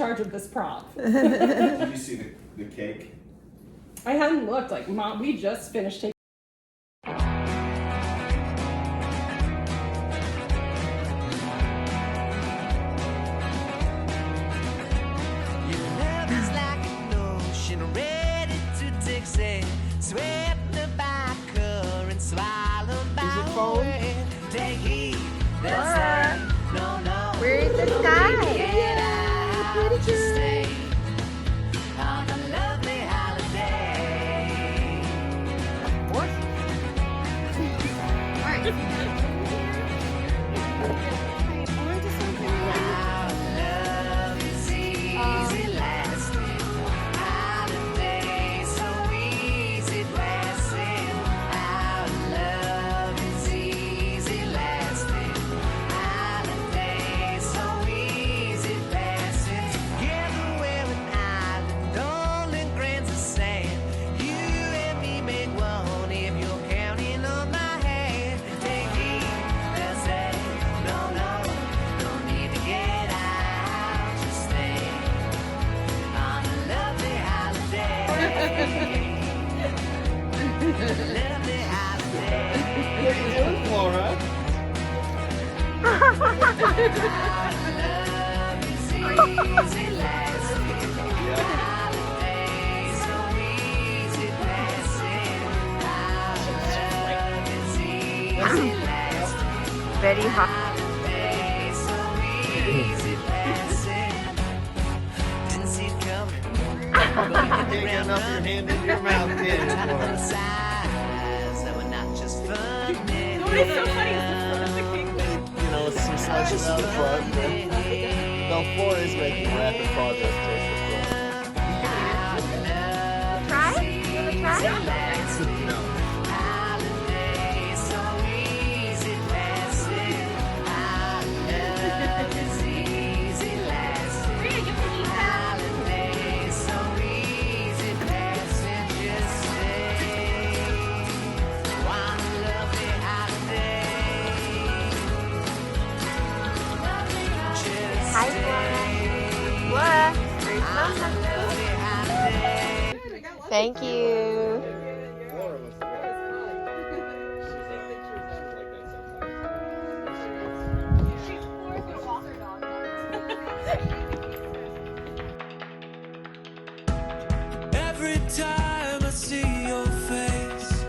charge of this prop. Did you see the cake? I hadn't looked. Like, Mom, we just finished taking. We're in the sky. Pretty good. On a lovely holiday. Our love is easy lasting. Holiday so easy passing. Our love is easy lasting. Holiday so easy passing. Together we're an island, all in grains of sand. You and me make one if you're counting on my hand. Take heed, they'll say, no, no, no need to get out, just stay on a lovely holiday. Lovely holiday. What are you doing, Flora? Our love is easy lasting. Holiday so easy passing. Our love is easy lasting. Very hot. Holiday so easy passing. Didn't see it coming. You can't get enough of your hand in your mouth, can you, Flora? Size that were not just fun. It's so funny. You know, some slices out front. No, Flora is making rapid progress towards the front. Try? You wanna try? No. Holiday so easy passing. Our love is easy lasting. Holiday so easy passing. Just say one lovely holiday. Just Hi, say What? Where's Mama? lovely holiday. Thank you. Flora was the one. Every time I see your face,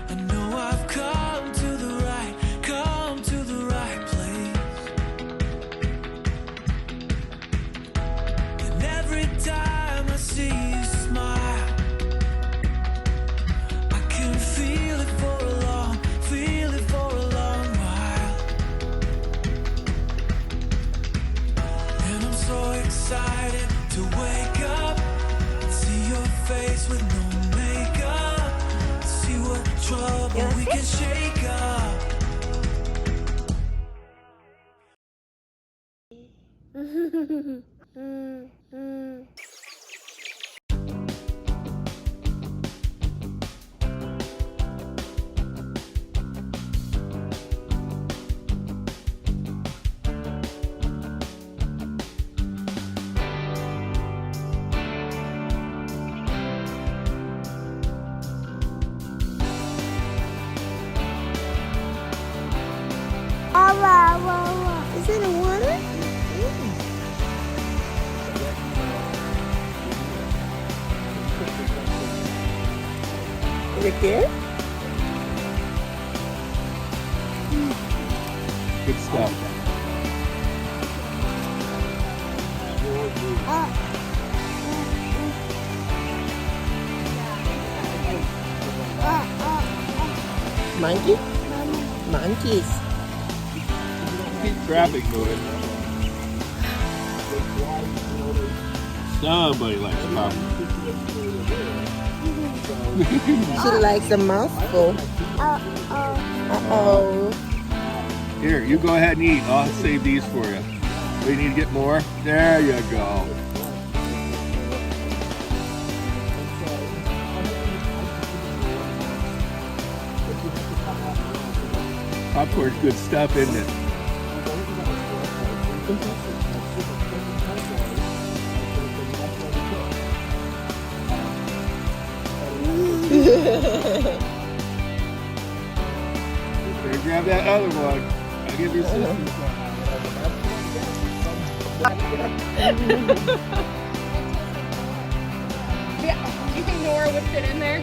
I know I've come to the right place. And every time I see you smile, I can feel it for a long while. And I'm so excited to wake up, see your face with no makeup, see what trouble we can shake up. Is it a water? Is it good? Good stuff. Monkey? Monkeys. Keep grabbing to it. Somebody likes coffee. She likes a mouthful. Uh-oh. Here, you go ahead and eat. I'll save these for you. We need to get more. There you go. Popcorn's good stuff, isn't it? that other one. I'll give your sister some. Yeah. Do you think Nora would fit in there?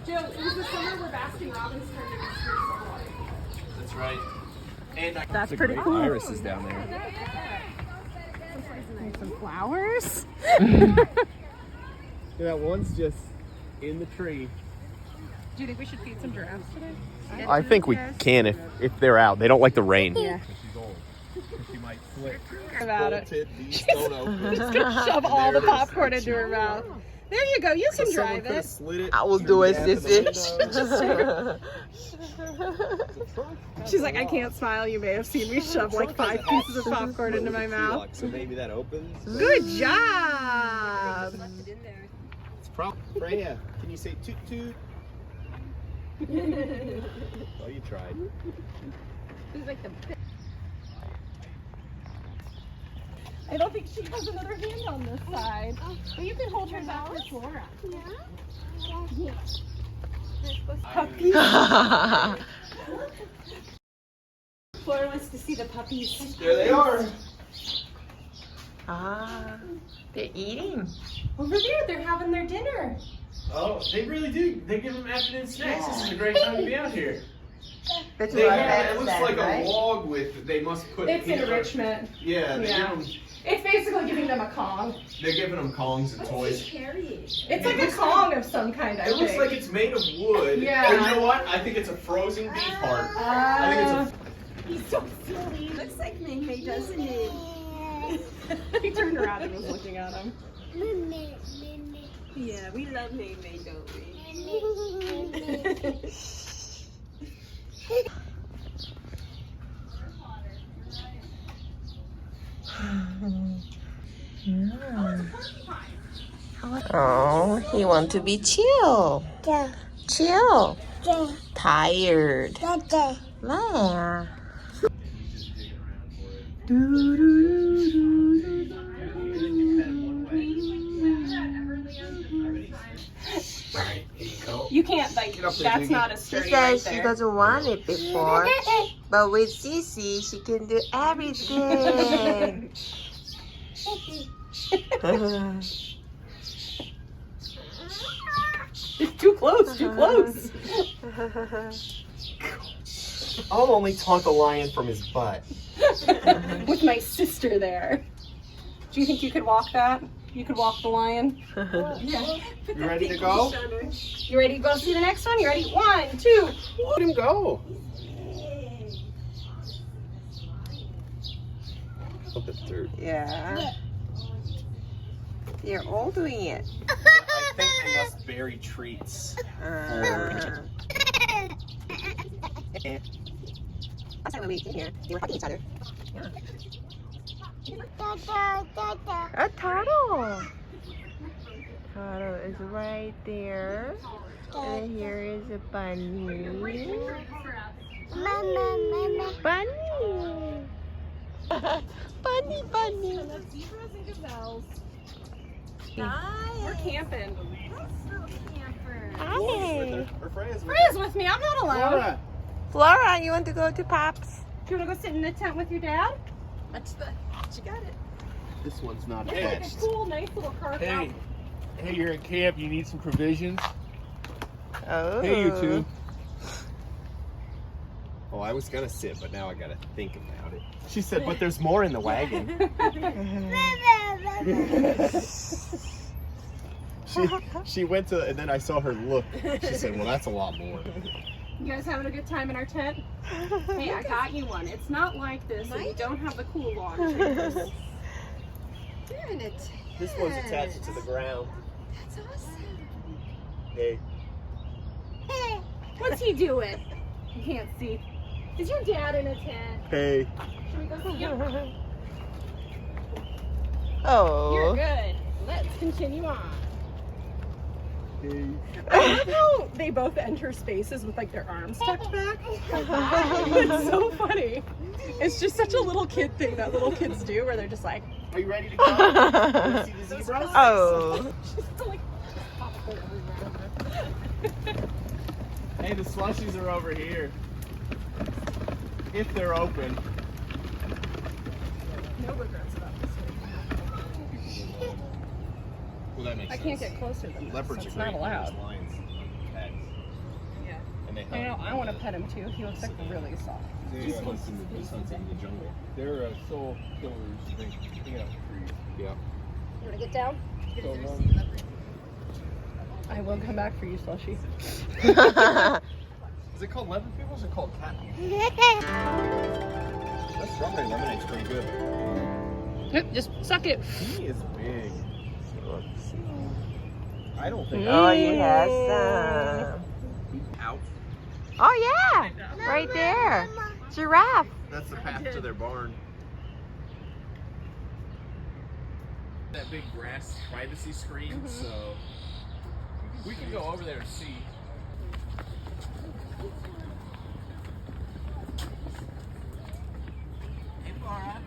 Jill, it was the summer where Baskin Robbins turned into street. That's right. And That's pretty cool. Iris is down there. Some flowers. That one's just in the tree. Do you think we should feed some giraffes today? I think we can if they're out. They don't like the rain. Yeah. She's old. She might flip. About it. These don't open. Just gonna shove all the popcorn into her mouth. There you go. You can drive it. I will do it, sissy. She's like, I can't smile. You may have seen me shove like 5 pieces of popcorn into my mouth. So maybe that opens. Good job. It's probably Freya. Can you say toot toot? Oh, you tried. I don't think she has another hand on this side. But you can hold her back with Flora. Yeah. Puppies. Flora wants to see the puppies. There they are. They're eating. Over there, they're having their dinner. Oh, they really do. They give them afternoon snacks. This is a great time to be out here. That's They what have, it I looks said, like right? a log with. They must put. It's peanut butter- enrichment. Yeah, they Yeah. give them. It's basically giving them a Kong. They're giving them Kongs and toys. It's like a Kong of some kind, I It looks think. like it's made of wood. Yeah. And you know what? I think it's a frozen beef heart. I think He's so silly. Looks like Mei Mei, doesn't it? He turned around and was looking at him. Yeah, we love Mei Mei, don't we? Oh, he wants to be chill. Chill. Tired. Nah. You can't, like, that's not a She sturdy right says she there. doesn't want it before, but with Cece, she can do everything. Too close, too close. I'll only taunt the lion from his butt. With my sister there. Do you think you could walk that? You could walk the lion? You ready to go? You ready to go see the next one? You ready? 1, 2. Let him go. Look at dirt. Yeah. You're all doing it. I think they must bury treats. Last time when we came here, they were hugging each other. A turtle. Turtle is right there. And here is a bunny. Bunny. Bunny, bunny. Zebras and gazelles. Nice. We're camping. Hi. Her Freya's with Freya's with me. I'm not alone. Flora. Flora, you want to go to Pops? Do you want to go sit in the tent with your dad? She got it. This one's not It's like a attached. cool, nice little carpet. Hey, hey, you're in camp. You need some provisions. Oh. Hey, you two. Oh, I was gonna sit, but now I gotta think about it. She said, but there's more in the wagon. She went to, and then I saw her look. She said, well, that's a lot more. You guys having a good time in our tent? Hey, I got you one. It's not like this, and you don't have the cool log trees. You're in it. This one's attached to the ground. That's awesome. Hey. What's he doing? You can't see. Is your dad in a tent? Hey. Should we go see him? You're Oh. good. Let's continue on. I love how they both enter spaces with like their arms tucked back. It's so funny. It's just such a little kid thing that little kids do where they're just like, Are you ready to go? Want to see the zebras? Oh. just like pop it everywhere. Hey, the slushies are over here. If they're open. No regrets about this one. Well, that makes I can't get closer than this. Leopards That's are not great. allowed. Lions, cats. Yeah. And they I know, I want to pet him too. He looks like really soft. This hunts in the jungle. They're soul killers. They hang out in trees. Yeah. You want to get down? I will come back for you, Slushy. Is it called lemon peoples or called cat peoples? That strawberry lemonade's pretty good. Yep, just suck it. He is big. I don't think. Oh, you have some. Out. Oh yeah, right there. Giraffe. That's the path to their barn. That big grass privacy screen, so we can go over there and see. Hey, Laura.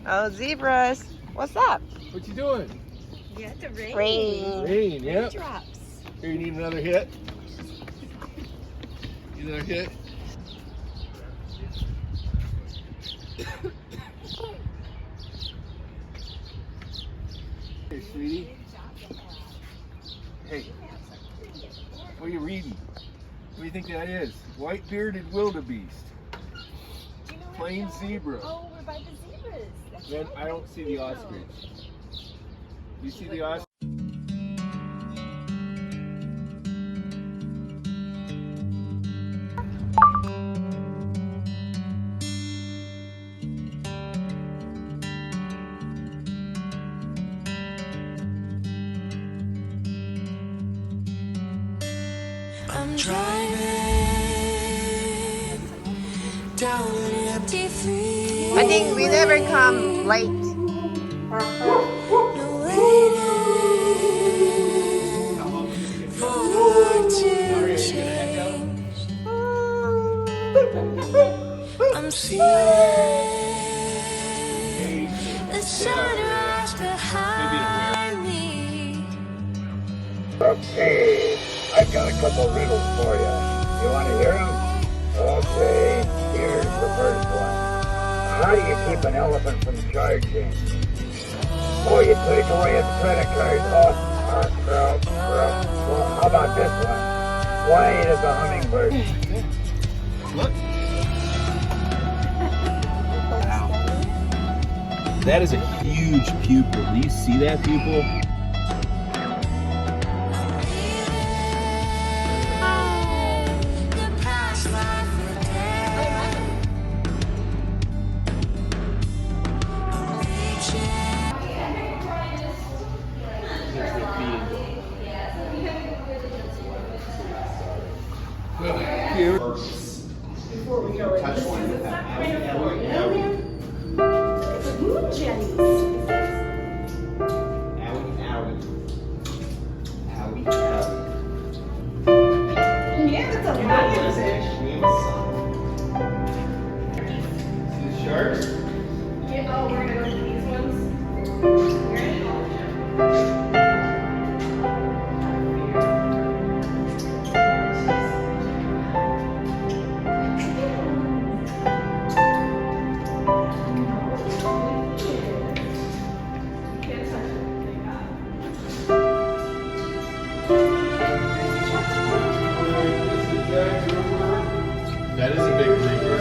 Oh, zebras. What's up? What you doing? Yeah, the rain. Rain. Rain, yep. Drops. Here, you need another hit? Need another hit? Hey, sweetie. Hey. What are you reading? What do you think that is? White-bearded wildebeest. Plain zebra. Oh, we're by the zebras. That's Then I don't see the ostrich. You see the ostrich? I'm driving down an empty field. I think we never come late. No waiting for what to change. I'm seeing the sunrise behind me. Okay, I've got a couple riddles for you. You want to hear them? Okay, here's the first one. How do you keep an elephant from charging? Oh, you take away its credit card. Oh, crap. Well, how about this one? Why does a hummingbird? Look. That is a huge pupil. Do you see that pupil? The past life we're dead. I'm reaching. Here. Sharks? Yeah, oh, we're gonna go to these ones. That is a big reaper.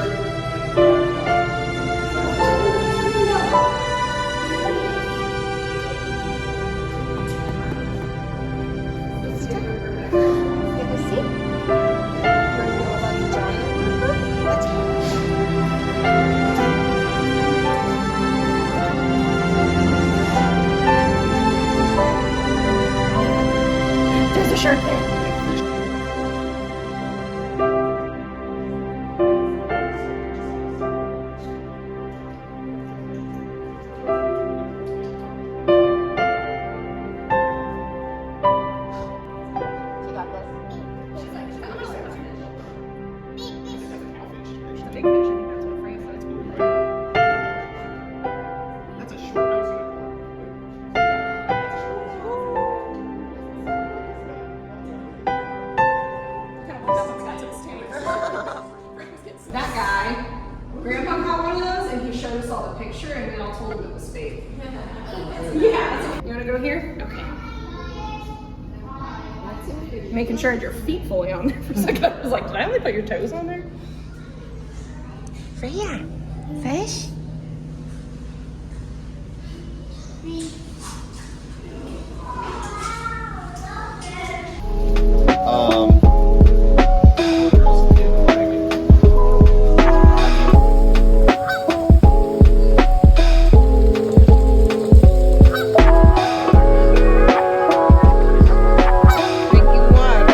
picture and we all told him it was fake. Yeah. You wanna go here? Okay. Making sure I had your feet fully on there for a second. I was like, did I only put your toes on there? Freya, fish? Drinking water.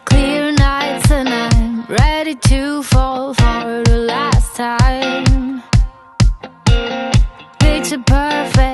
Clear nights and I'm ready to fall for the last time. Picture perfect.